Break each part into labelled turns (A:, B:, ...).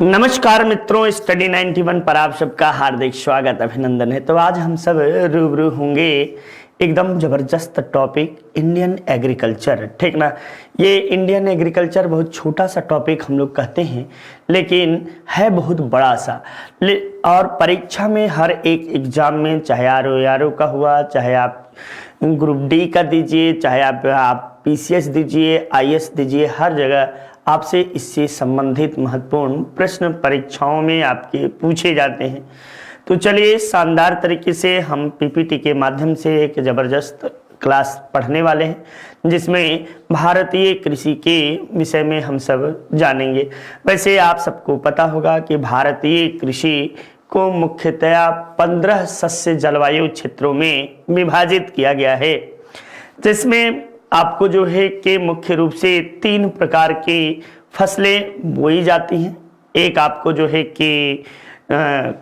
A: नमस्कार मित्रों, स्टडी 91 पर आप सबका हार्दिक स्वागत अभिनंदन है। तो आज हम सब रूबरू होंगे एकदम जबरदस्त टॉपिक इंडियन एग्रीकल्चर, ठीक ना। ये इंडियन एग्रीकल्चर बहुत छोटा सा टॉपिक हम लोग कहते हैं, लेकिन है बहुत बड़ा सा। और परीक्षा में हर एक एग्जाम में, चाहे आरओ का हुआ, चाहे आप ग्रुप डी का दीजिए, चाहे आप पीसीएस दीजिए, आईएएस दीजिए, हर जगह आपसे इससे संबंधित महत्वपूर्ण प्रश्न परीक्षाओं में आपके पूछे जाते हैं। तो चलिए, शानदार तरीके से हम पीपीटी के माध्यम से एक जबरदस्त क्लास पढ़ने वाले हैं, जिसमें भारतीय कृषि के विषय में हम सब जानेंगे। वैसे आप सबको पता होगा कि भारतीय कृषि को मुख्यतया 15 सस्य जलवायु क्षेत्रों में विभाजित किया गया है, जिसमें आपको जो है कि मुख्य रूप से 3 प्रकार की फसलें बोई जाती हैं। एक आपको जो है कि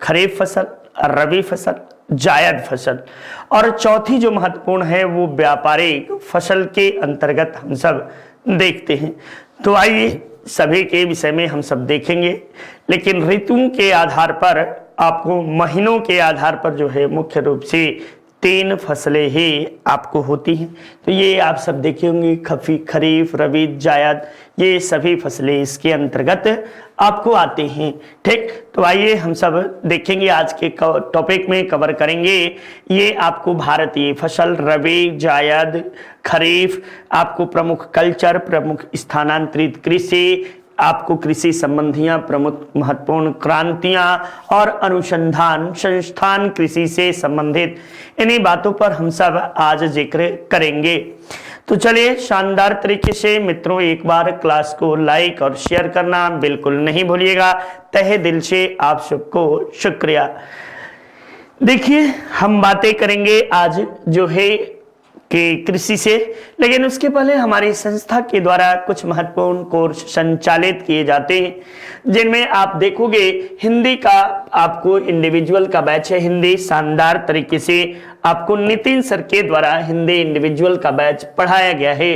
A: खरीफ फसल, रबी फसल, जायद फसल, और चौथी जो महत्वपूर्ण है वो व्यापारिक फसल के अंतर्गत हम सब देखते हैं। तो आइए सभी के विषय में हम सब देखेंगे, लेकिन ऋतुओं के आधार पर, आपको महीनों के आधार पर जो है मुख्य रूप से 3 फसलें ही आपको होती हैं। तो ये आप सब देखे होंगे, खरीफ, रबी, जायद, ये सभी फसलें इसके अंतर्गत आपको आते हैं, ठीक। तो आइए हम सब देखेंगे, आज के टॉपिक में कवर करेंगे ये आपको भारतीय फसल, रबी, जायद, खरीफ, आपको प्रमुख कल्चर, प्रमुख स्थानांतरित कृषि, आपको कृषि संबंधियां प्रमुख महत्वपूर्ण क्रांतियां और अनुसंधान संस्थान कृषि से संबंधित, इन्हीं बातों पर हम सब आज जिक्र करेंगे। तो चलिए, शानदार तरीके से मित्रों एक बार क्लास को लाइक और शेयर करना बिल्कुल नहीं भूलिएगा। तहे दिल से आप सबको शुक्रिया। देखिए, हम बातें करेंगे आज जो है कि कृषि से, लेकिन उसके पहले हमारी संस्था के द्वारा कुछ महत्वपूर्ण कोर्स संचालित किए जाते हैं, जिनमें आप देखोगे हिंदी का आपको इंडिविजुअल का बैच है। हिंदी शानदार तरीके से आपको नितिन सर के द्वारा हिंदी इंडिविजुअल का बैच पढ़ाया गया है।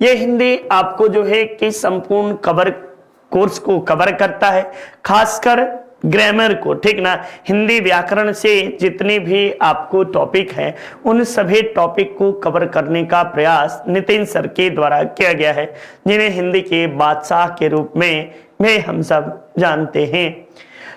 A: यह हिंदी आपको जो है कि संपूर्ण कोर्स को कवर करता है, खासकर ग्रामर को, ठीक ना। हिंदी व्याकरण से जितने भी आपको टॉपिक हैं, उन सभी टॉपिक को कवर करने का प्रयास नितिन सर के द्वारा किया गया है, जिन्हें हिंदी के बादशाह के रूप में हम सब जानते हैं।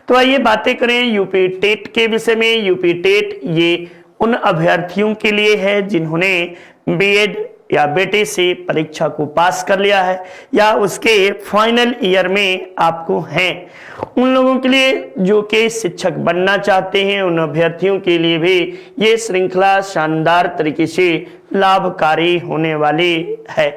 A: तो आइए बातें करें यूपी टेट के विषय में। यूपी टेट ये उन अभ्यर्थियों के लिए है जिन्होंने बीएड या बेटे से परीक्षा को पास कर लिया है या उसके फाइनल ईयर में आपको हैं। उन लोगों के लिए जो कि शिक्षक बनना चाहते हैं, उन अभ्यर्थियों के लिए भी ये श्रृंखला शानदार तरीके से लाभकारी होने वाली है।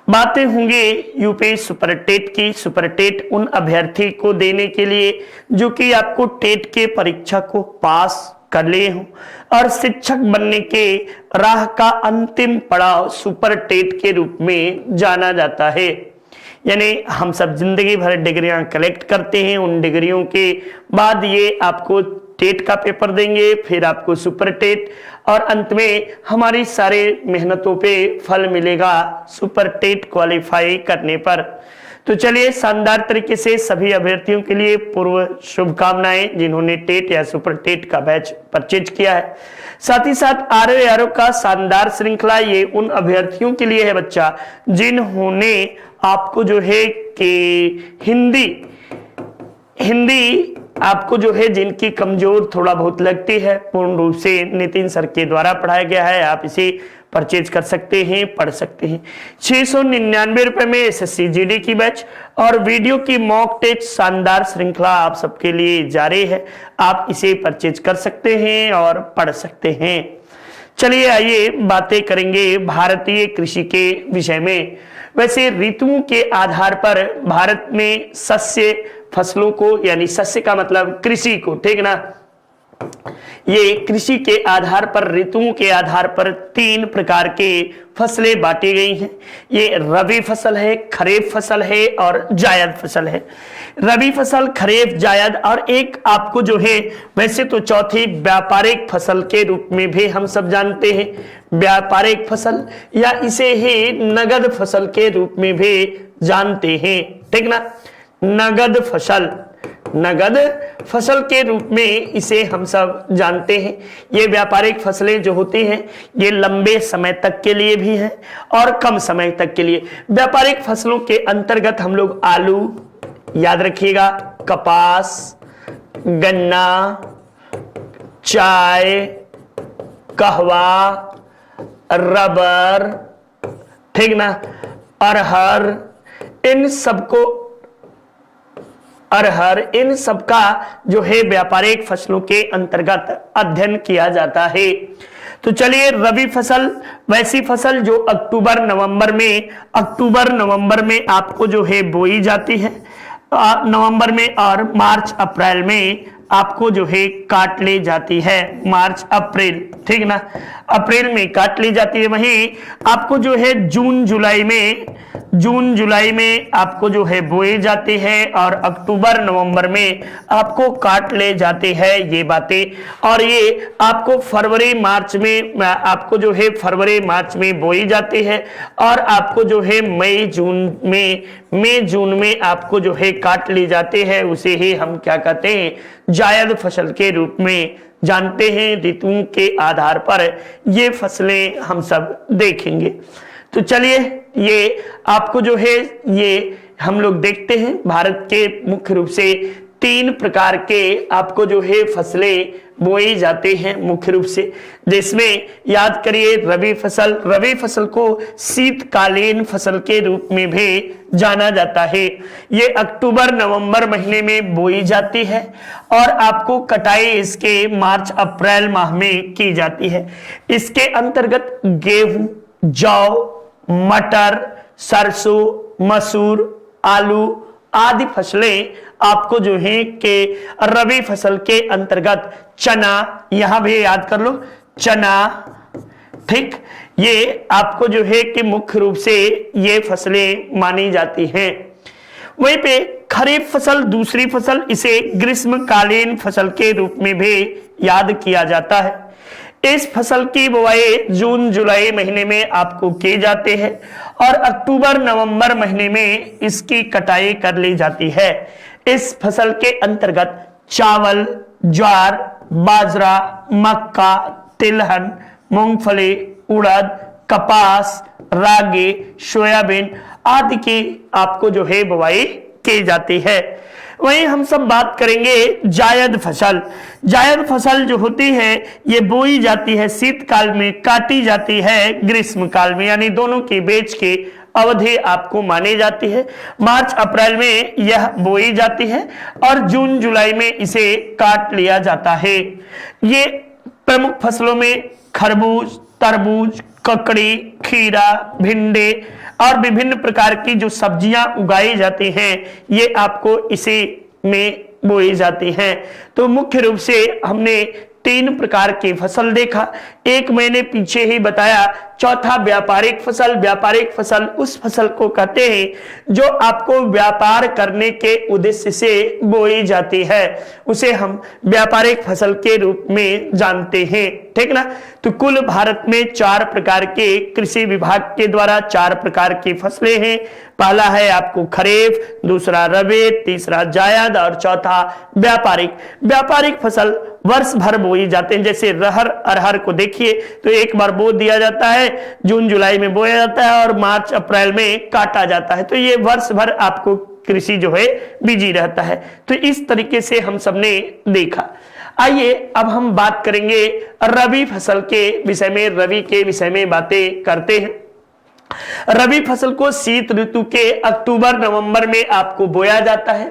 A: बातें होंगे यूपी सुपर टेट की। सुपर टेट उन अभ्यर्थी को देने के लिए जो कि आपको टेट के परीक्षा को पास कर लिए हो और शिक्षक बनने के राह का अंतिम पड़ाव सुपर टेट के रूप में जाना जाता है। यानी हम सब जिंदगी भर डिग्रियां कलेक्ट करते हैं, उन डिग्रियों के बाद ये आपको टेट का पेपर देंगे, फिर आपको सुपर टेट, और अंत में हमारी सारे मेहनतों पे फल मिलेगा सुपर टेट क्वालिफाई करने पर। तो चलिए, शानदार तरीके से सभी अभ्यर्थियों के लिए पूर्व शुभकामनाएं जिन्होंने टेट या सुपर टेट का बैच परचेज किया है। साथ ही साथ आरओ का शानदार श्रृंखला ये उन अभ्यर्थियों के लिए है बच्चा जिन्होंने आपको जो है कि हिंदी आपको जो है जिनकी कमजोर थोड़ा बहुत लगती है, पूर्ण रूप से नितिन सर के द्वारा पढ़ाया गया है। आप इसे परचेज कर सकते हैं, पढ़ सकते हैं। 699 रुपए में एसएससी जीडी की बैच और वीडियो की मॉक टेस्ट शानदार श्रृंखला आप सबके लिए जारी है। आप इसे परचेज कर सकते हैं और पढ़ सकते हैं। चलिए आइए बातें करेंगे भारतीय कृषि के विषय में। वैसे ऋतुओं के आधार पर भारत में सस्य फसलों को, यानी सस्य का मतलब कृषि को, ठीक ना, ये कृषि के आधार पर, ऋतुओं के आधार पर 3 प्रकार के फसलें बांटी गई हैं। ये रबी फसल है, खरीफ फसल है और जायद फसल है। रबी फसल, खरीफ, जायद, और एक आपको जो है वैसे तो चौथी व्यापारिक फसल के रूप में भी हम सब जानते हैं, व्यापारिक फसल, या इसे ही नगद फसल के रूप में भी जानते हैं, ठीक ना। नगद फसल नगद फसल के रूप में इसे हम सब जानते हैं। ये व्यापारिक फसलें जो होती हैं ये लंबे समय तक के लिए भी हैं और कम समय तक के लिए। व्यापारिक फसलों के अंतर्गत हम लोग आलू, याद रखिएगा, कपास, गन्ना, चाय, कहवा, रबर, ठीक ना, अरहर, इन सबका जो है व्यापारिक फसलों के अंतर्गत अध्ययन किया जाता है। तो चलिए, रबी फसल वैसी फसल जो अक्टूबर नवंबर में आपको जो है बोई जाती है, नवंबर में, और मार्च अप्रैल में आपको जो है काट ली जाती है। मार्च अप्रैल, ठीक ना, अप्रैल में काट ली जाती है। वहीं आपको जो है जून जुलाई में आपको जो है बोई जाती है और अक्टूबर नवंबर में आपको काट ले जाते हैं ये बातें। और ये आपको फरवरी मार्च में बोई जाती है और आपको जो है मई जून में आपको जो है काट ली जाते हैं। उसे ही हम क्या कहते हैं, जायद फसल के रूप में जानते हैं। ऋतुओं के आधार पर ये फसलें हम सब देखेंगे। तो चलिए, ये आपको जो है ये हम लोग देखते हैं। भारत के मुख्य रूप से 3 प्रकार के आपको जो है फसलें बोई जाते हैं मुख्य रूप से, जिसमें याद करिए रबी फसल को शीतकालीन फसल के रूप में भी जाना जाता है। ये अक्टूबर नवंबर महीने में बोई जाती है और आपको कटाई इसके मार्च अप्रैल माह में की जाती है। इसके अंतर्गत गेहूं, जौ, मटर, सरसों, मसूर, आलू आदि फसलें आपको जो है कि रबी फसल के अंतर्गत, चना, यहां भी याद कर लो, चना, ठीक, ये आपको जो है कि मुख्य रूप से ये फसलें मानी जाती हैं। वहीं पे खरीफ फसल, दूसरी फसल, इसे ग्रीष्मकालीन फसल के रूप में भी याद किया जाता है। इस फसल की बुआई जून जुलाई महीने में आपको किए जाते हैं और अक्टूबर नवंबर महीने में इसकी कटाई कर ली जाती है। इस फसल के अंतर्गत चावल, ज्वार, बाजरा, मक्का, तिलहन, मूंगफली, उड़द, कपास, रागी, सोयाबीन आदि की आपको जो है बुआई की जाती है। वहीं हम सब बात करेंगे जायद फसल जो होती है ये बोई जाती है शीतकाल में, काटी जाती है ग्रीष्म काल में, यानी दोनों के बीच की अवधि आपको मानी जाती है। मार्च अप्रैल में यह बोई जाती है और जून जुलाई में इसे काट लिया जाता है। ये प्रमुख फसलों में खरबूज, तरबूज, ककड़ी, खीरा, भिंडी और विभिन्न प्रकार की जो सब्जियां उगाई जाती हैं ये आपको इसी में बोई जाती हैं। तो मुख्य रूप से हमने 3 प्रकार की फसल देखा। एक मैंने पीछे ही बताया, चौथा व्यापारिक फसल उस फसल को कहते हैं जो आपको व्यापार करने के उद्देश्य से बोई जाती है, उसे हम व्यापारिक फसल के रूप में जानते हैं, ठीक ना। तो कुल भारत में 4 प्रकार के कृषि विभाग के द्वारा 4 प्रकार की फसलें हैं। पहला है आपको खरीफ, दूसरा रबी, तीसरा जायद और चौथा व्यापारिक फसल वर्ष भर बोई जाते हैं। जैसे अरहर को देखिए तो एक बार बो दिया जाता है, जून जुलाई में बोया जाता है और मार्च अप्रैल में काटा जाता है। तो ये वर्ष भर आपको कृषि जो है बिजी रहता है। तो इस तरीके से हम सबने देखा। आइए अब हम बात करेंगे रबी फसल के विषय में, रबी के विषय में बातें करते हैं। रबी फसल को शीत ऋतु के अक्टूबर नवंबर में आपको बोया जाता है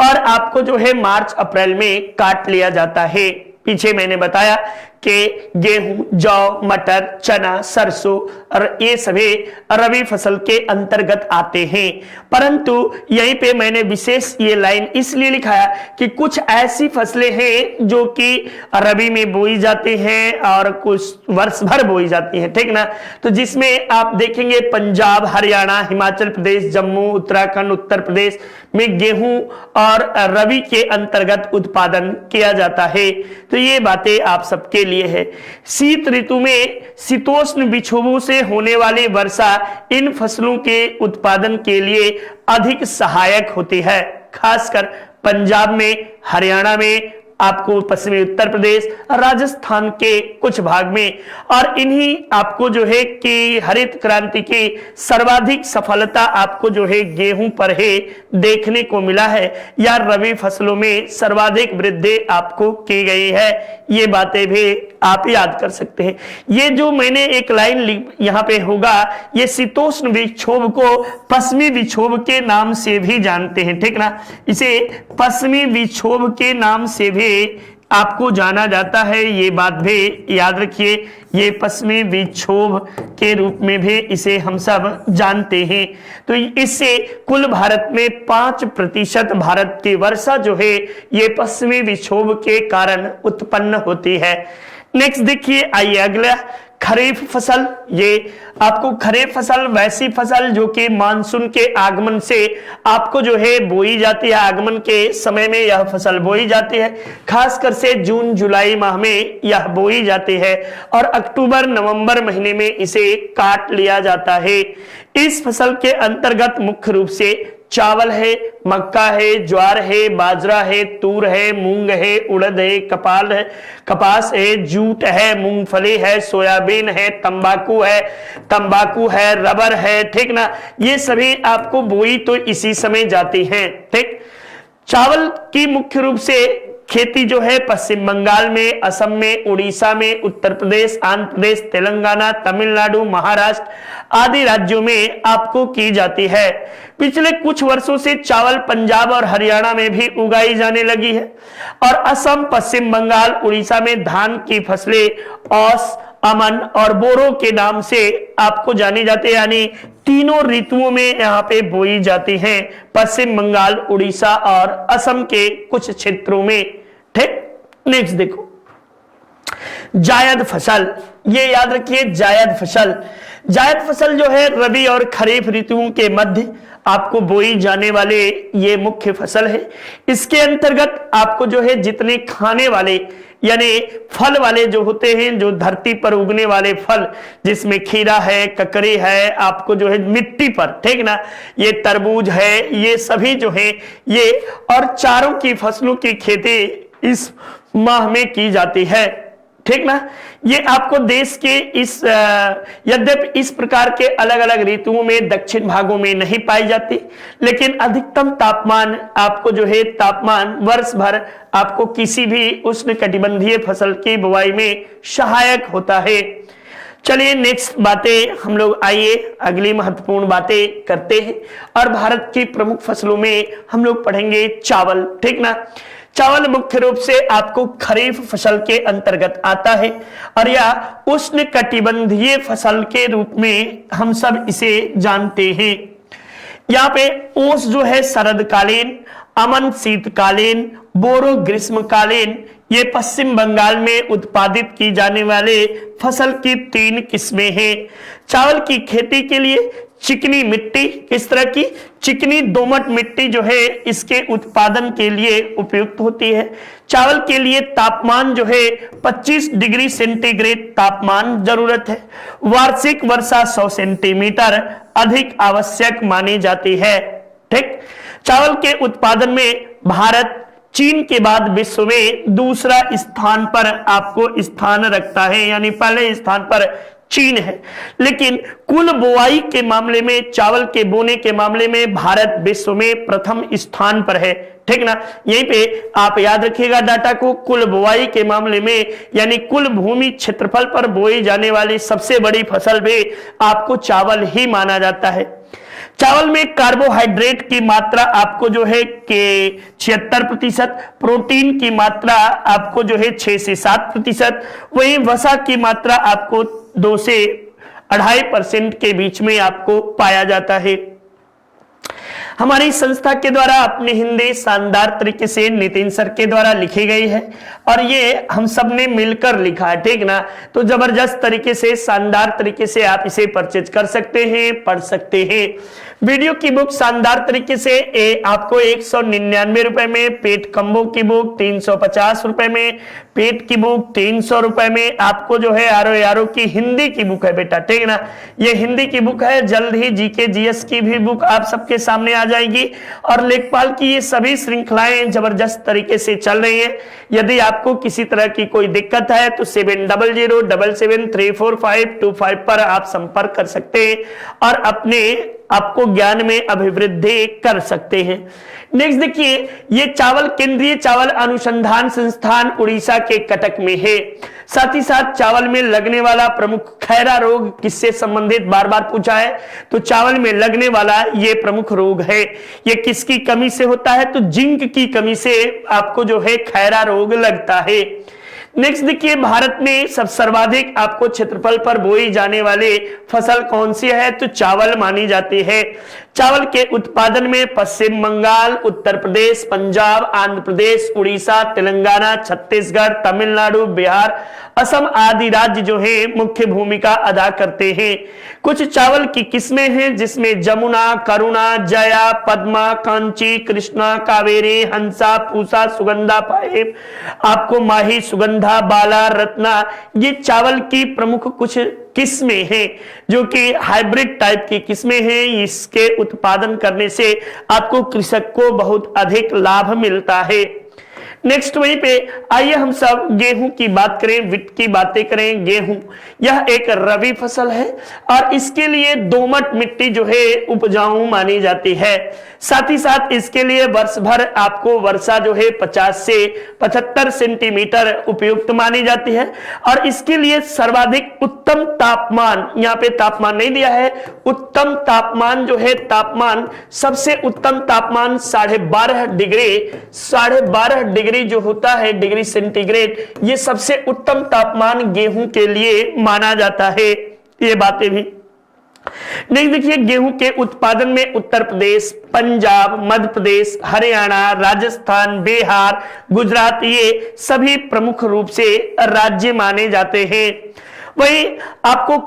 A: और आपको जो है मार्च अप्रैल में काट लिया जाता है। पीछे मैंने बताया कि गेहूं, जौ, मटर, चना, सरसों और ये सभी रबी फसल के अंतर्गत आते हैं। परंतु यहीं पे मैंने विशेष ये लाइन इसलिए लिखाया कि कुछ ऐसी फसलें हैं जो कि रबी में बोई जाती हैं और कुछ वर्ष भर बोई जाती हैं, ठीक ना। तो जिसमें आप देखेंगे पंजाब, हरियाणा, हिमाचल प्रदेश, जम्मू, उत्तराखंड, उत्तर प्रदेश में गेहूं और रबी के अंतर्गत उत्पादन किया जाता है। तो ये बातें आप सबके लिए है। शीत ऋतु में शीतोष्ण विक्षोभों से होने वाली वर्षा इन फसलों के उत्पादन के लिए अधिक सहायक होती है। खासकर पंजाब में, हरियाणा में, आपको पश्चिमी उत्तर प्रदेश, राजस्थान के कुछ भाग में। और इन्हीं आपको जो है कि हरित क्रांति की सर्वाधिक सफलता आपको जो है गेहूं पर है देखने को मिला है, या रबी फसलों में सर्वाधिक वृद्धि आपको की गई है। ये बातें भी आप याद कर सकते हैं। ये जो मैंने एक लाइन यहाँ पे होगा, ये शीतोष्ण विक्षोभ को पश्चिमी विक्षोभ के नाम से भी जानते हैं, ठीक ना। इसे पश्चिमी विक्षोभ के नाम से भी आपको जाना जाता है, ये बात भी याद रखिए। ये पश्चिमी विक्षोभ के रूप में भी इसे हम सब जानते हैं। तो इससे कुल भारत में 5% भारत की वर्षा जो है ये पश्चिमी विक्षोभ के कारण उत्पन्न होती है। नेक्स्ट देखिए, आइए अगला, खरीफ फसल। ये आपको खरीफ फसल वैसी फसल जो कि मानसून के आगमन से आपको जो है बोई जाती है, आगमन के समय में यह फसल बोई जाती है, खासकर से जून जुलाई माह में यह बोई जाती है और अक्टूबर नवंबर महीने में इसे काट लिया जाता है। इस फसल के अंतर्गत मुख्य रूप से चावल है, मक्का है, ज्वार है, बाजरा है, तूर है, मूंग है, उड़द है, कपास है, जूट है, मूंगफली है, सोयाबीन है, तंबाकू है, रबर है, ठीक ना। ये सभी आपको बोई तो इसी समय जाती हैं, ठीक। चावल की मुख्य रूप से खेती जो है पश्चिम बंगाल में, असम में, उड़ीसा में, उत्तर प्रदेश, आंध्र प्रदेश, तेलंगाना, तमिलनाडु, महाराष्ट्र आदि राज्यों में आपको की जाती है। पिछले कुछ वर्षों से चावल पंजाब और हरियाणा में भी उगाई जाने लगी है और असम, पश्चिम बंगाल, उड़ीसा में धान की फसलें औस, अमन और बोरो के नाम से आपको जानी जाती है, यानी तीनों ऋतुओं में यहाँ पे बोई जाती हैं, पश्चिम बंगाल, उड़ीसा और असम के कुछ क्षेत्रों में, ठीक। नेक्स्ट देखो, जायद फसल। ये याद रखिए, जायद फसल जो है रबी और खरीफ ऋतुओं के मध्य आपको बोई जाने वाले ये मुख्य फसल है। इसके अंतर्गत आपको जो है जितने खाने वाले यानी फल वाले जो होते हैं, जो धरती पर उगने वाले फल, जिसमें खीरा है, ककड़ी है, आपको जो है मिट्टी पर, ठीक ना, ये तरबूज है, ये सभी जो है ये और चारों की फसलों की खेती इस माह में की जाती है, ठीक ना। ये आपको देश के इस यद्यपि इस प्रकार के अलग अलग ऋतुओं में दक्षिण भागों में नहीं पाई जाती, लेकिन अधिकतम तापमान आपको जो है तापमान वर्ष भर आपको किसी भी उष्णकटिबंधीय फसल की बुवाई में सहायक होता है। चलिए नेक्स्ट बातें हम लोग, आइए अगली महत्वपूर्ण बातें करते हैं और भारत की प्रमुख फसलों में हम लोग पढ़ेंगे चावल, ठीक ना। चावल मुख्य रूप से आपको खरीफ फसल के अंतर्गत आता है और यह उष्णकटिबंधीय फसल के रूप में हम सब इसे जानते हैं। यहाँ पे ओस जो है शरदकालीन, अमन शीतकालीन, बोरो ग्रीष्मकालीन, ये पश्चिम बंगाल में उत्पादित की जाने वाले फसल की 3 किस्में हैं। चावल की खेती के लिए चिकनी मिट्टी, किस तरह की चिकनी दोमट मिट्टी जो है इसके उत्पादन के लिए उपयुक्त होती है। चावल के लिए तापमान जो है 25 डिग्री सेंटीग्रेड तापमान जरूरत है। वार्षिक वर्षा 100 सेंटीमीटर अधिक आवश्यक मानी जाती है, ठीक। चावल के उत्पादन में भारत चीन के बाद विश्व में दूसरा स्थान पर आपको स्थान रखता है, यानी पहले स्थान पर चीन है। लेकिन कुल बुआई के मामले में, चावल के बोने के मामले में भारत विश्व में प्रथम स्थान पर है, ठीक ना। यहीं पे आप याद रखिएगा डाटा को, कुल बुआई के मामले में यानी कुल भूमि क्षेत्रफल पर बोई जाने वाली सबसे बड़ी फसल भी आपको चावल ही माना जाता है। चावल में कार्बोहाइड्रेट की मात्रा आपको जो है कि 76%, प्रोटीन की मात्रा आपको जो है 6 से 7%, वहीं वसा की मात्रा आपको 2 से 2.5% के बीच में आपको पाया जाता है। हमारी संस्था के द्वारा अपनी हिंदी शानदार तरीके से नितिन सर के द्वारा लिखी गई है और ये हम सब ने मिलकर लिखा है, ठीक ना। तो जबरदस्त तरीके से, शानदार तरीके से आप इसे परचेज कर सकते हैं, पढ़ सकते हैं। वीडियो की बुक शानदार तरीके से आपको 199 रुपए में, पेट कम्बो की बुक 350 रुपए में, पेट की बुक 300 रुपए में आपको जो है आरो की हिंदी की बुक है बेटा, ठीक ना। ये हिंदी की बुक है, जल्द ही जीके जीएस की भी बुक आप सबके सामने आ जाएगी। और लेखपाल की ये सभी श्रृंखलाएं जबरदस्त तरीके से चल रही हैं। यदि आपको किसी तरह की कोई दिक्कत है तो 7007734525 पर आप संपर्क कर सकते हैं और अपने आपको ज्ञान में अभिवृद्धि कर सकते हैं। नेक्स्ट देखिए, ये चावल केंद्रीय चावल अनुसंधान संस्थान उड़ीसा के कटक में है। साथ ही साथ चावल में लगने वाला प्रमुख खैरा रोग किससे संबंधित बार बार पूछा है, तो चावल में लगने वाला ये प्रमुख रोग है। ये किसकी कमी से होता है, तो जिंक की कमी से आपको जो है खैरा रोग लगता है। नेक्स्ट देखिए, भारत में सर्वाधिक आपको क्षेत्रफल पर बोई जाने वाले फसल कौन सी है, तो चावल मानी जाती है। चावल के उत्पादन में पश्चिम बंगाल, उत्तर प्रदेश, पंजाब, आंध्र प्रदेश, उड़ीसा, तेलंगाना, छत्तीसगढ़, तमिलनाडु, बिहार, असम आदि राज्य जो है मुख्य भूमिका अदा करते हैं। कुछ चावल की किस्में हैं जिसमें जमुना, करुणा, जया, पद्मा, कांची, कृष्णा, कावेरी, हंसा, पूसा, सुगंधा, पाइप, आपको माही, सुगंधा, बाला, रत्ना, ये चावल की प्रमुख कुछ किस्में हैं जो कि हाइब्रिड टाइप की किस्में हैं। इसके उत्पादन करने से आपको कृषक को बहुत अधिक लाभ मिलता है। नेक्स्ट वहीं पे आइए हम सब गेहूं की बात करें, विट की बातें करें। गेहूं यह एक रबी फसल है और इसके लिए दोमट मिट्टी जो है उपजाऊ मानी जाती है। साथ ही साथ इसके लिए वर्ष भर आपको वर्षा जो है 50 से 75 सेंटीमीटर उपयुक्त मानी जाती है। और इसके लिए सर्वाधिक उत्तम तापमान, यहाँ पे तापमान नहीं दिया है, उत्तम तापमान जो है, तापमान सबसे उत्तम तापमान 12.5 डिग्री जो होता है डिग्री सेंटीग्रेड, ये सबसे उत्तम तापमान गेहूं के लिए माना जाता है। ये बातें भी नहीं। देखिए, गेहूं के उत्पादन में उत्तर प्रदेश, पंजाब, मध्य प्रदेश, हरियाणा, राजस्थान, बिहार, गुजरात, ये सभी प्रमुख रूप से राज्य माने जाते हैं। वही आपको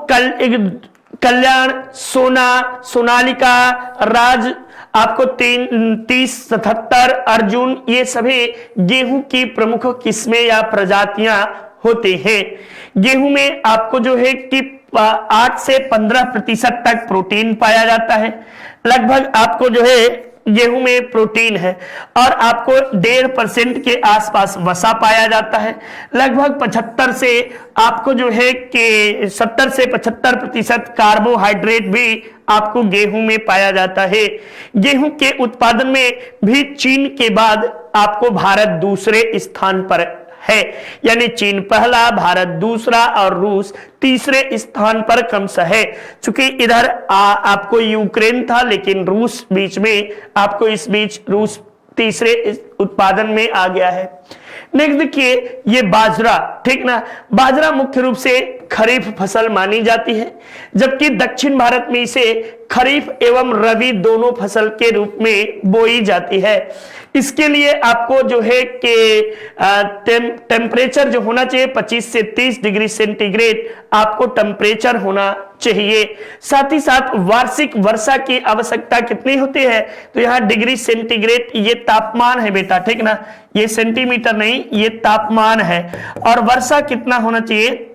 A: कल्याण, सोनालिका, राज, आपको 3077, अर्जुन, ये सभी गेहूं की प्रमुख किस्में या प्रजातियां होती हैं। गेहूं में आपको जो है कि 8 से 15% तक प्रोटीन पाया जाता है। लगभग आपको जो है गेहूं में प्रोटीन है और आपको 1.5% के आसपास वसा पाया जाता है। लगभग 75 से आपको जो है कि 70 से 75% कार्बोहाइड्रेट भी आपको गेहूं में पाया जाता है। गेहूं के उत्पादन में भी चीन के बाद आपको भारत दूसरे स्थान पर है, यानी चीन पहला, भारत दूसरा और रूस तीसरे स्थान पर क्रमश है। चूंकि इधर आपको यूक्रेन था, लेकिन रूस बीच में, आपको इस बीच रूस तीसरे उत्पादन में आ गया है। नेक्स्ट देखिए, ये बाजरा, ठीक ना, बाजरा मुख्य रूप से खरीफ फसल मानी जाती है, जबकि दक्षिण भारत में इसे खरीफ एवं रबी दोनों फसल के रूप में बोई जाती है। इसके लिए आपको जो है कि टेम्परेचर जो होना चाहिए 25 से 30 डिग्री सेंटीग्रेड आपको टेम्परेचर होना चाहिए। साथ ही साथ वार्षिक वर्षा की आवश्यकता कितनी होती है, तो यहाँ डिग्री सेंटीग्रेड ये तापमान है बेटा, ठीक ना, ये सेंटीमीटर नहीं, ये तापमान है। और वर्षा कितना होना चाहिए,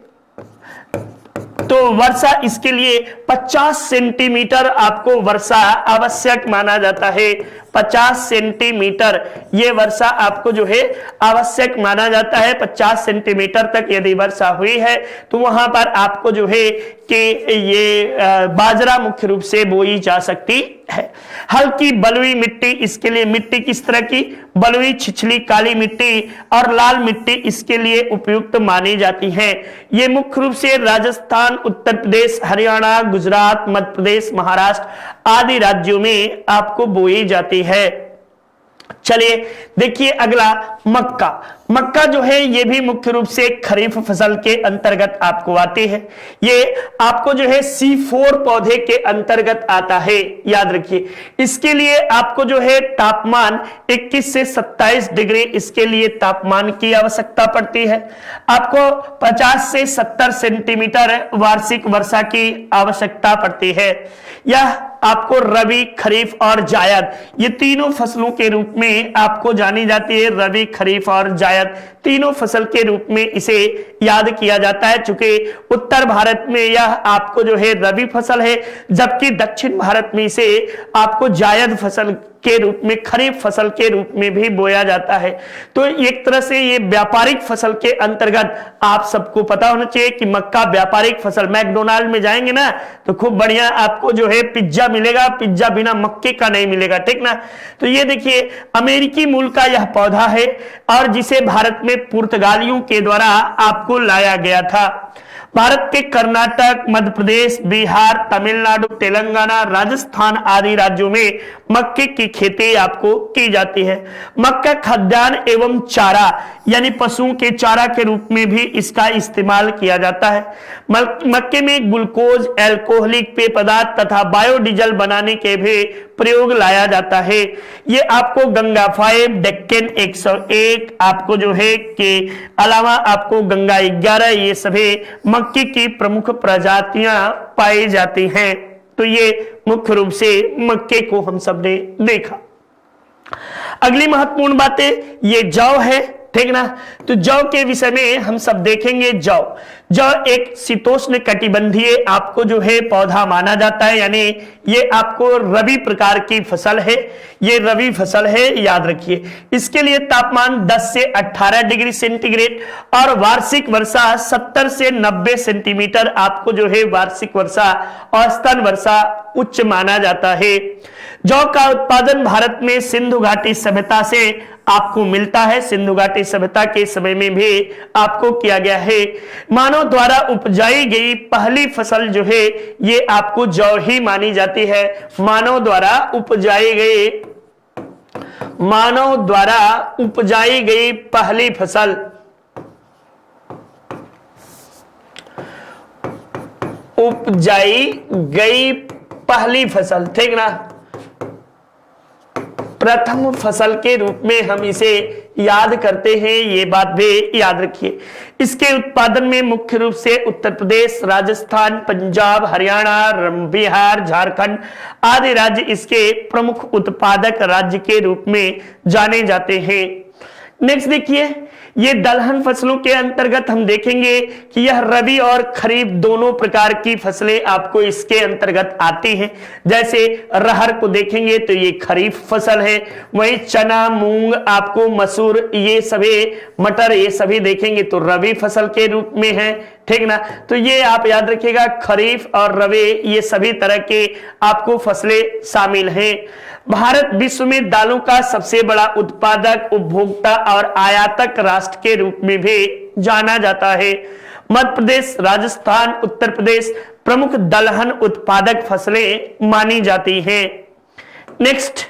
A: तो वर्षा इसके लिए 50 सेंटीमीटर आपको वर्षा आवश्यक माना जाता है। 50 सेंटीमीटर ये वर्षा आपको जो है आवश्यक माना जाता है। 50 सेंटीमीटर तक यदि वर्षा हुई है तो वहां पर आपको जो है कि ये बाजरा मुख्य रूप से बोई जा सकती है। हल्की बलुई मिट्टी, इसके लिए मिट्टी किस तरह की, बलुई, छिछली, काली मिट्टी और लाल मिट्टी इसके लिए उपयुक्त मानी जाती है। ये मुख्य रूप से राजस्थान, उत्तर प्रदेश, हरियाणा, गुजरात, मध्य प्रदेश, महाराष्ट्र आदि राज्यों में आपको बोई जाती है। चलिए देखिए अगला, मक्का। मक्का जो है ये भी मुख्य रूप से खरीफ फसल के अंतर्गत आपको आती है। ये आपको जो है C4 पौधे के अंतर्गत आता है, याद रखिए। इसके लिए आपको जो है तापमान 21 से 27 डिग्री इसके लिए तापमान की आवश्यकता पड़ती है। आपको 50 से 70 सेंटीमीटर वार्षिक वर्षा की आवश्यकता पड़ती है। यह आपको रबी, खरीफ और जायद ये तीनों फसलों के रूप में आपको जानी जाती है, रबी, खरीफ और जायद जायद, तीनों फसल के रूप में इसे याद किया जाता है। चूंकि उत्तर भारत में यह आपको जो है रबी फसल है, जबकि दक्षिण भारत में इसे आपको जायद फसल के रूप में, खरीफ फसल के रूप में भी बोया जाता है। तो एक तरह से ये व्यापारिक फसल के अंतर्गत आप सबको पता होना चाहिए कि मक्का व्यापारिक फसल। मैकडोनाल्ड में जाएंगे ना तो खूब बढ़िया आपको जो है पिज्जा मिलेगा, पिज्जा बिना मक्के का नहीं मिलेगा, ठीक ना। तो ये देखिए अमेरिकी मूल का यह पौधा है और जिसे भारत में पुर्तगालियों के द्वारा आपको लाया गया था। भारत के कर्नाटक, मध्य प्रदेश, बिहार, तमिलनाडु, तेलंगाना, राजस्थान आदि राज्यों में मक्के की खेती आपको की जाती है। मक्का खाद्यान्न एवं चारा यानी पशुओं के चारा के रूप में भी इसका इस्तेमाल किया जाता है। मक्के में ग्लूकोज, एल्कोहलिक पेय पदार्थ तथा बायोडीजल बनाने के भी प्रयोग लाया जाता है। ये आपको गंगा 5, डेक्कन 101 आपको जो है के अलावा आपको गंगा 11, ये सभी मक्के की प्रमुख प्रजातियां पाई जाती हैं। तो ये मुख्य रूप से मक्के को हम सब ने देखा। अगली महत्वपूर्ण बातें ये जौ है, ठीक ना। तो जौ के विषय में हम सब देखेंगे। जौ एक शीतोष्ण कटिबंधीय आपको जो है पौधा माना जाता है, यानी ये आपको रबी प्रकार की फसल है, ये रबी फसल है, याद रखिए। इसके लिए तापमान 10 से 18 डिग्री सेंटीग्रेड और वार्षिक वर्षा 70 से 90 सेंटीमीटर आपको जो है वार्षिक वर्षा, औसतन वर्षा उच्च माना जाता है। जौ का उत्पादन भारत में सिंधु घाटी सभ्यता से आपको मिलता है। सिंधु घाटी सभ्यता के समय में भी आपको किया गया है। मानव द्वारा उपजाई गई पहली फसल जो है ये आपको जौ ही मानी जाती है। मानव द्वारा उपजाई गई पहली फसल ठीक ना, प्रथम फसल के रूप में हम इसे याद करते हैं, ये बात भी याद रखिए। इसके उत्पादन में मुख्य रूप से उत्तर प्रदेश, राजस्थान, पंजाब, हरियाणा, बिहार, झारखंड आदि राज्य इसके प्रमुख उत्पादक राज्य के रूप में जाने जाते हैं। नेक्स्ट देखिए, ये दलहन फसलों के अंतर्गत हम देखेंगे कि यह रबी और खरीफ दोनों प्रकार की फसलें आपको इसके अंतर्गत आती हैं। जैसे रहर को देखेंगे तो ये खरीफ फसल है, वहीं चना, मूंग, आपको मसूर, ये सभी मटर, ये सभी देखेंगे तो रबी फसल के रूप में है, ठीक ना। तो ये आप याद रखिएगा, खरीफ और रबी ये सभी तरह के आपको फसलें शामिल हैं। भारत विश्व में दालों का सबसे बड़ा उत्पादक, उपभोक्ता और आयातक राष्ट्र के रूप में भी जाना जाता है। मध्य प्रदेश, राजस्थान, उत्तर प्रदेश प्रमुख दलहन उत्पादक फसलें मानी जाती हैं। नेक्स्ट,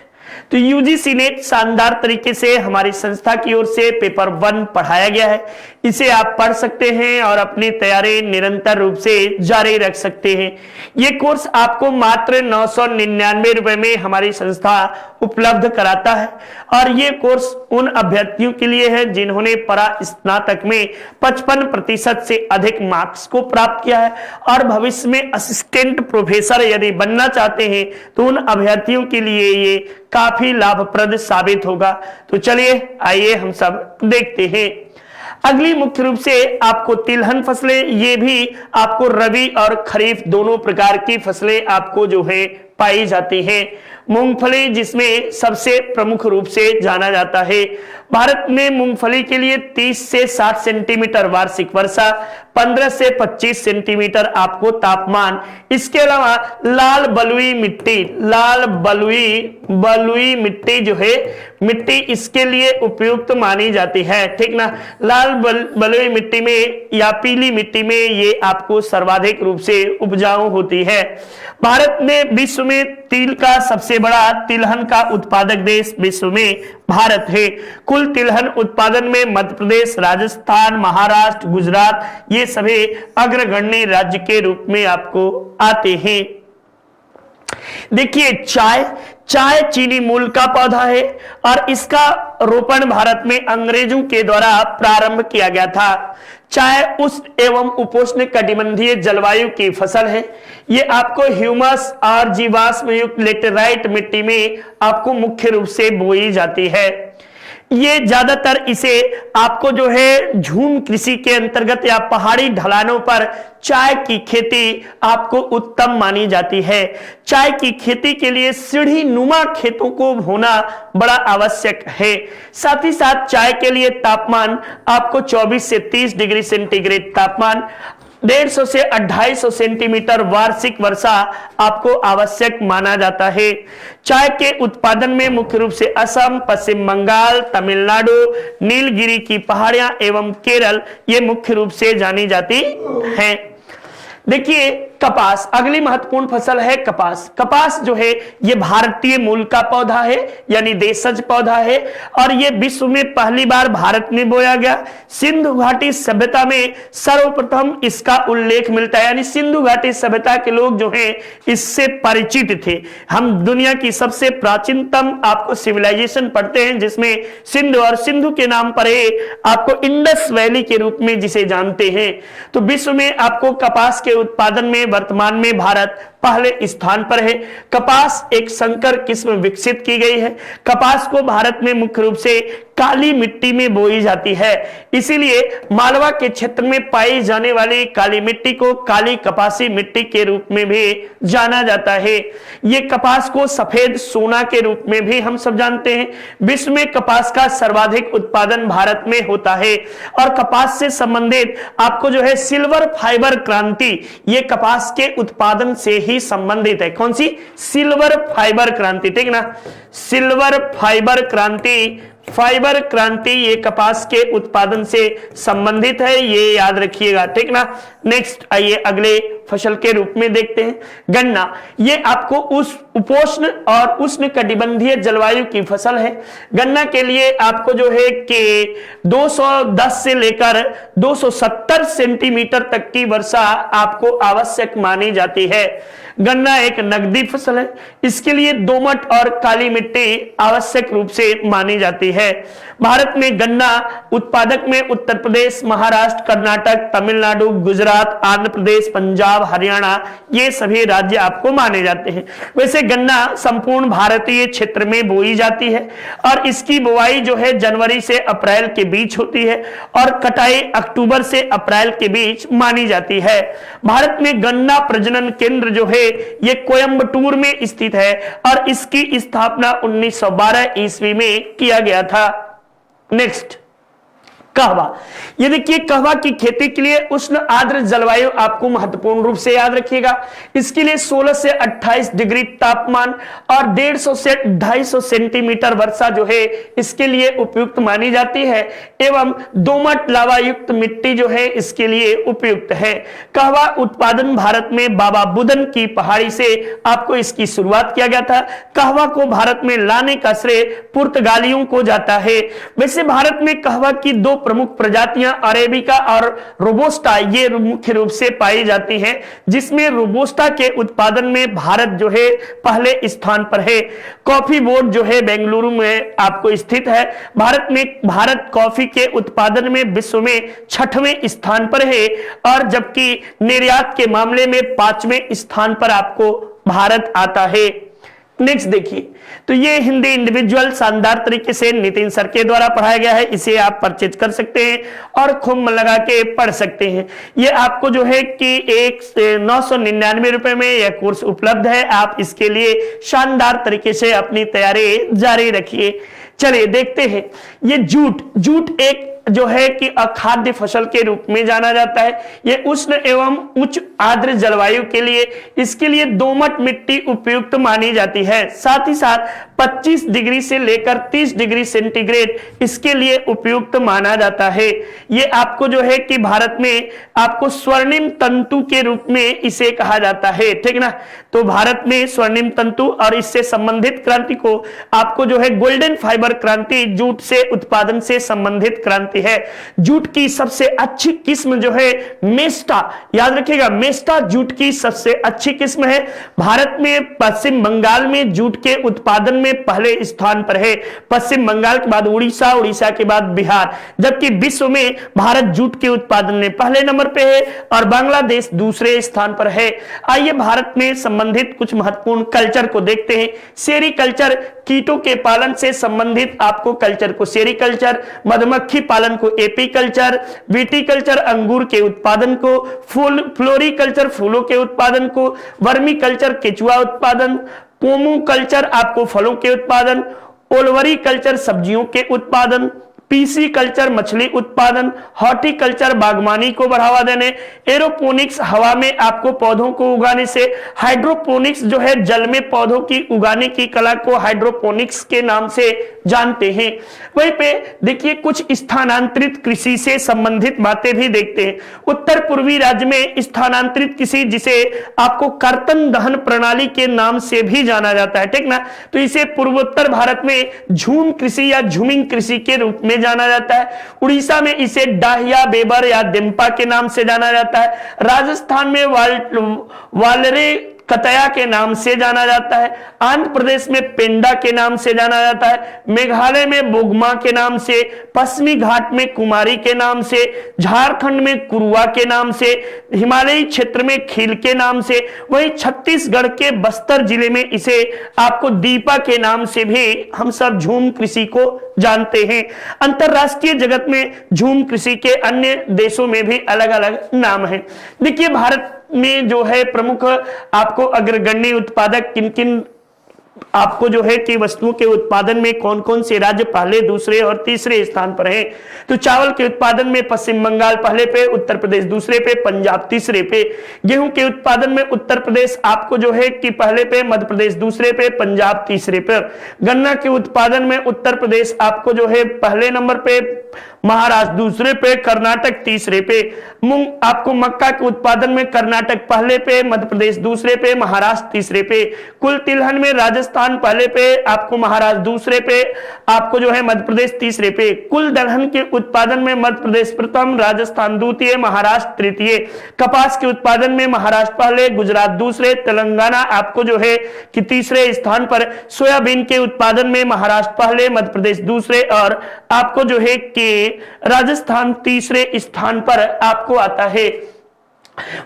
A: तो यूजीसी नेट शानदार तरीके से हमारी संस्था की ओर से पेपर 1 पढ़ाया गया है। इसे आप पढ़ सकते हैं और अपनी तैयारी निरंतर रूप से जारी रख सकते हैं। ये कोर्स आपको मात्र 999 रुपए में हमारी संस्था उपलब्ध कराता है और ये कोर्स उन अभ्यर्थियों के लिए है जिन्होंने स्नातक में 55% से अधिक मार्क्स को प्राप्त किया है और भविष्य में असिस्टेंट प्रोफेसर यदि बनना चाहते हैं तो उन अभ्यर्थियों के लिए ये काफी लाभप्रद साबित होगा। तो चलिए आइए हम सब देखते हैं। अगली मुख्य रूप से आपको तिलहन फसलें, ये भी आपको रबी और खरीफ दोनों प्रकार की फसलें आपको जो है पाई जाती हैं। मूंगफली जिसमें सबसे प्रमुख रूप से जाना जाता है। भारत में मूंगफली के लिए 30 से 60 सेंटीमीटर वार्षिक वर्षा, 15 से 25 सेंटीमीटर आपको तापमान। इसके अलावा लाल बलुई मिट्टी जो है मिट्टी इसके लिए उपयुक्त मानी जाती है, ठीक ना। लाल बलुई मिट्टी में या पीली मिट्टी में ये आपको सर्वाधिक रूप से उपजाऊ होती है। भारत में विश्व में तिल का सबसे बड़ा तिलहन का उत्पादक देश विश्व में भारत है। कुल तिलहन उत्पादन में मध्य प्रदेश, राजस्थान, महाराष्ट्र, गुजरात ये सभी अग्रगण्य राज्य के रूप में आपको आते हैं। देखिए चाय चीनी मूल का पौधा है और इसका रोपण भारत में अंग्रेजों के द्वारा प्रारंभ किया गया था। चाय उष्ण एवं उपोष्ण कटिबंधीय जलवायु की फसल है। ये आपको ह्यूमस और जीवाश्म युक्त लेटेराइट मिट्टी में आपको मुख्य रूप से बोई जाती है। ये ज्यादातर इसे आपको जो है झूम कृषि के अंतर्गत या पहाड़ी ढलानों पर चाय की खेती आपको उत्तम मानी जाती है। चाय की खेती के लिए सीढ़ी नुमा खेतों को होना बड़ा आवश्यक है। साथ ही साथ चाय के लिए तापमान आपको 24 से 30 डिग्री सेंटीग्रेड तापमान, 150 से 250 सेंटीमीटर वार्षिक वर्षा आपको आवश्यक माना जाता है। चाय के उत्पादन में मुख्य रूप से असम, पश्चिम बंगाल, तमिलनाडु, नीलगिरी की पहाड़ियां एवं केरल ये मुख्य रूप से जानी जाती हैं। देखिए कपास, अगली महत्वपूर्ण फसल है कपास। कपास जो है ये भारतीय मूल का पौधा है, यानी देशज पौधा है, और ये विश्व में पहली बार भारत में बोया गया। सिंधु घाटी सभ्यता में सर्वप्रथम इसका उल्लेख मिलता है, यानी सिंधु घाटी सभ्यता के लोग जो हैं इससे परिचित थे। हम दुनिया की सबसे प्राचीनतम आपको सिविलाइजेशन पढ़ते हैं जिसमें सिंधु, और सिंधु के नाम पर आपको इंडस वैली के रूप में जिसे जानते हैं। तो विश्व में आपको कपास के उत्पादन में वर्तमान में भारत पहले स्थान पर है। कपास एक संकर किस्म विकसित की गई है। कपास को भारत में मुख्य रूप से काली मिट्टी में बोई जाती है, इसीलिए मालवा के क्षेत्र में पाई जाने वाली काली मिट्टी को काली कपासी मिट्टी के रूप में भी जाना जाता है। ये कपास को सफेद सोना के रूप में भी हम सब जानते हैं। विश्व में कपास का सर्वाधिक उत्पादन भारत में होता है, और कपास से संबंधित आपको जो है सिल्वर फाइबर क्रांति ये कपास के उत्पादन से ही संबंधित है। कौन सी? सिल्वर फाइबर क्रांति, ठीक ना। सिल्वर फाइबर क्रांति, फाइबर क्रांति ये कपास के उत्पादन से संबंधित है, ये याद रखिएगा, ठीक ना। नेक्स्ट आइए अगले फसल के रूप में देखते हैं गन्ना। ये आपको उस उपोष्ण और उष्ण कटिबंधीय जलवायु की फसल है। गन्ना के लिए आपको जो है कि 210 से लेकर 270 सेंटीमीटर तक की वर्षा आपको आवश्यक मानी जाती है। गन्ना एक नगदी फसल है, इसके लिए दोमट और काली मिट्टी आवश्यक रूप से मानी जाती है। भारत में गन्ना उत्पादक में उत्तर प्रदेश, महाराष्ट्र, कर्नाटक, तमिलनाडु, गुजरात, आंध्र प्रदेश, पंजाब, हरियाणा ये सभी राज्य आपको माने जाते हैं। वैसे गन्ना संपूर्ण भारतीय क्षेत्र में बोई जाती है, और इसकी बुआई जो है जनवरी से अप्रैल के बीच होती है, और कटाई अक्टूबर से अप्रैल के बीच मानी जाती है। भारत में गन्ना प्रजनन केंद्र जो है ये कोयंबटूर में स्थित है, और इसकी स्थापना 1912 ईस्वी में किया गया था। नेक्स्ट कहवा। ये देखिए कहवा की खेती के लिए उष्ण आर्द्र जलवायु आपको महत्वपूर्ण रूप से याद रखिएगा। इसके लिए 16 से 28 डिग्री तापमान और 150 से 250 सेंटीमीटर वर्षा जो है इसके लिए उपयुक्त मानी जाती है, एवं दोमट लावा युक्त मिट्टी जो है इसके लिए उपयुक्त है। कहवा उत्पादन भारत में बाबा बुदन की पहाड़ी से आपको इसकी शुरुआत किया गया था। कहवा को भारत में लाने का श्रेय पुर्तगालियों को जाता है। वैसे भारत में कहवा की दो प्रमुख प्रजातियां अरेबिका और रोबोस्टा ये मुख्य रूप से पाई जाती हैं, जिसमें रोबोस्टा के उत्पादन में भारत जो है पहले स्थान पर है। कॉफी बोर्ड जो है बेंगलुरु में आपको स्थित है। भारत कॉफी के उत्पादन में विश्व में 6वें स्थान पर है, और जबकि निर्यात के मामले में 5वें स्थान पर आपको भारत आता है। नेक्स्ट देखिए, तो ये हिंदी इंडिविजुअल शानदार तरीके से नितिन सर के द्वारा पढ़ाया गया है, इसे आप परचेज कर सकते हैं और खूब मन लगा के पढ़ सकते हैं। ये आपको जो है कि 999 रुपए में यह कोर्स उपलब्ध है। आप इसके लिए शानदार तरीके से अपनी तैयारी जारी रखिए। चलिए देखते हैं, ये जूट एक जो है कि अखाद्य फसल के रूप में जाना जाता है। यह उष्ण एवं उच्च आर्द्र जलवायु के लिए इसके लिए दोमट मिट्टी उपयुक्त मानी जाती है। साथ ही साथ 25 डिग्री से लेकर 30 डिग्री सेंटीग्रेड इसके लिए उपयुक्त माना जाता है। यह आपको जो है कि भारत में आपको स्वर्णिम तंतु के रूप में इसे कहा जाता है, ठीक ना। तो भारत में स्वर्णिम तंतु और इससे संबंधित क्रांति को आपको जो है गोल्डन फाइबर क्रांति, जूट से उत्पादन से संबंधित क्रांति है। जूट की सबसे अच्छी किस्म जो है मेस्टा, याद रखिएगा, मेस्टा जूट की सबसे अच्छी किस्म है। भारत में पश्चिम बंगाल में जूट के उत्पादन में में पहले स्थान पर है। पश्चिम बंगाल के बाद उड़ीसा, उड़ीसा के बाद बिहार। जबकि विश्व में भारत जूट के उत्पादन में पहले नंबर पे है और बांग्लादेश दूसरे स्थान पर है। आइए भारत में संबंधित कुछ महत्वपूर्ण कल्चर को देखते हैं। सेरीकल्चर, कीटों के पालन से संबंधित आपको कल्चर को सेरीकल्चर, मधुमक्खी पालन को एपीकल्चर, विटीकल्चर अंगूर के उत्पादन को, फ्लोरीकल्चर फूलों के उत्पादन को, वर्मी कल्चर केचुआ उत्पादन, पोमो कल्चर आपको फलों के उत्पादन, ओलवरी कल्चर सब्जियों के उत्पादन, पीसी कल्चर मछली उत्पादन, हॉर्टिकल्चर बागवानी को बढ़ावा देने, एरोपोनिक्स हवा में आपको पौधों को उगाने से, हाइड्रोपोनिक्स जो है जल में पौधों की उगाने की कला को हाइड्रोपोनिक्स के नाम से जानते हैं। वहीं पे देखिए कुछ स्थानांतरित कृषि से संबंधित बातें भी देखते हैं। उत्तर पूर्वी राज्य में स्थानांतरित कृषि जिसे आपको कर्तन दहन प्रणाली के नाम से भी जाना जाता है, ठीक ना। तो इसे पूर्वोत्तर भारत में झूम कृषि या झूमिंग कृषि के रूप में जाना जाता है। उड़ीसा में इसे डाहिया, बेबर या दिम्पा के नाम से जाना जाता है। राजस्थान में वालरे कतया के नाम से जाना जाता है। आंध्र प्रदेश में पेंडा के नाम से जाना जाता है। मेघालय में बोगमा के नाम से, पश्चिमी घाट में कुमारी के नाम से, झारखंड में कुरुआ के नाम से, हिमालयी क्षेत्र में खील के नाम से, वहीं छत्तीसगढ़ के बस्तर जिले में इसे आपको दीपा के नाम से भी हम सब झूम कृषि को जानते हैं। अंतरराष्ट्रीय जगत में झूम कृषि के अन्य देशों में भी अलग अलग नाम हैं। देखिए भारत में जो है प्रमुख आपको अग्रगण्य उत्पादक किन किन आपको जो है कि वस्तुओं के उत्पादन में कौन कौन से राज्य पहले, दूसरे और तीसरे स्थान पर हैं। तो चावल के उत्पादन में पश्चिम बंगाल पहले पे, उत्तर प्रदेश दूसरे पे, पंजाब तीसरे पे। गेहूं के उत्पादन में उत्तर प्रदेश आपको जो है कि पहले पे, मध्य प्रदेश दूसरे पे, पंजाब तीसरे पे। गन्ना के उत्पादन में उत्तर प्रदेश आपको जो है पहले नंबर पे, महाराष्ट्र दूसरे पे, कर्नाटक तीसरे पे। मूंग आपको मक्का के उत्पादन में कर्नाटक पहले पे, मध्य प्रदेश दूसरे पे, महाराष्ट्र तीसरे पे। कुल तिलहन में राजस्थान पहले पे, आपको महाराष्ट्र दूसरे पे, आपको जो है मध्य प्रदेश तीसरे पे। कुल दलहन के उत्पादन में मध्य प्रदेश प्रथम, राजस्थान द्वितीय, महाराष्ट्र तृतीय। कपास के उत्पादन में महाराष्ट्र पहले, गुजरात दूसरे, तेलंगाना आपको जो है कि तीसरे स्थान पर। सोयाबीन के उत्पादन में महाराष्ट्र पहले, मध्य प्रदेश दूसरे और आपको जो है कि राजस्थान तीसरे स्थान पर आपको आता है।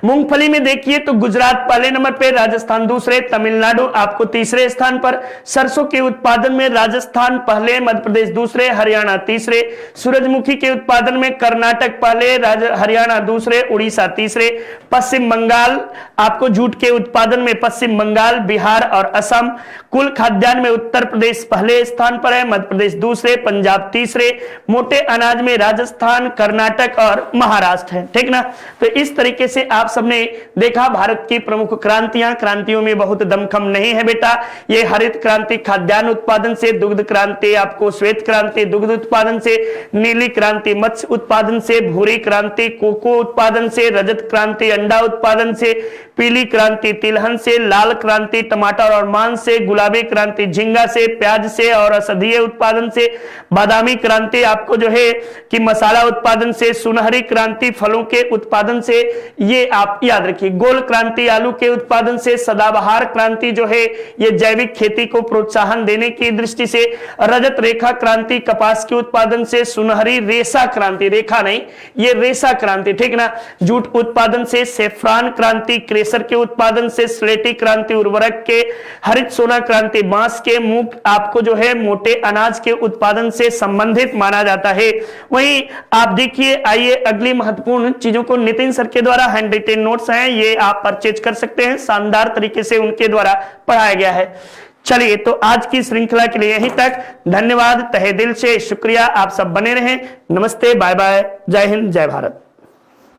A: मूंगफली में देखिए तो गुजरात पहले नंबर पे, राजस्थान दूसरे, तमिलनाडु आपको तीसरे स्थान पर। सरसों के उत्पादन में राजस्थान पहले, मध्य प्रदेश दूसरे, हरियाणा तीसरे। सूरजमुखी के उत्पादन में कर्नाटक पहले, हरियाणा दूसरे, उड़ीसा तीसरे। पश्चिम बंगाल आपको जूट के उत्पादन में पश्चिम बंगाल, बिहार और असम। कुल खाद्यान्न में उत्तर प्रदेश पहले स्थान पर है, मध्य प्रदेश दूसरे, पंजाब तीसरे। मोटे अनाज में राजस्थान, कर्नाटक और महाराष्ट्र है, ठीक ना। तो इस तरीके से आप सबने देखा भारत की प्रमुख क्रांतियां। क्रांतियों में बहुत दमखम नहीं है बेटा। ये हरित क्रांति खाद्यान्न उत्पादन से, दुग्ध क्रांति आपको श्वेत क्रांति दुग्ध उत्पादन से, नीली क्रांति मत्स्य उत्पादन से, भूरी क्रांति कोको उत्पादन से, रजत क्रांति अंडा उत्पादन से, पीली क्रांति तिलहन से, लाल क्रांति टमाटर और मांस से, गुलाबी क्रांति झींगा से, प्याज से और औषधीय उत्पादन से, बादामी क्रांति आपको जो है कि मसाला उत्पादन से, सुनहरी क्रांति फलों के उत्पादन से, ये आप याद रखिए। गोल क्रांति आलू के उत्पादन से, सदाबहार क्रांति जो है ये जैविक खेती को प्रोत्साहन देने की दृष्टि से, रजत रेखा क्रांति कपास के उत्पादन से, सुनहरी रेशा क्रांति, रेखा नहीं ये रेशा क्रांति, ठीक ना, जूट उत्पादन से, सेफ्रान क्रांति क्रेसर के उत्पादन से, स्लेटी क्रांति उर्वरक के, हरित सोना क्रांति बांस के, मूंग आपको जो है मोटे अनाज के उत्पादन से संबंधित माना जाता है। वहीं आप देखिए आइए अगली महत्वपूर्ण चीजों को नितिन सर के द्वारा हैंड रिटेन नोट्स हैं, ये आप परचेज कर सकते हैं, शानदार तरीके से उनके द्वारा पढ़ाया गया है। चलिए तो आज की श्रृंखला के लिए यहीं तक। धन्यवाद, तहे दिल से शुक्रिया। आप सब बने रहें। नमस्ते, बाय बाय, जय हिंद, जय भारत।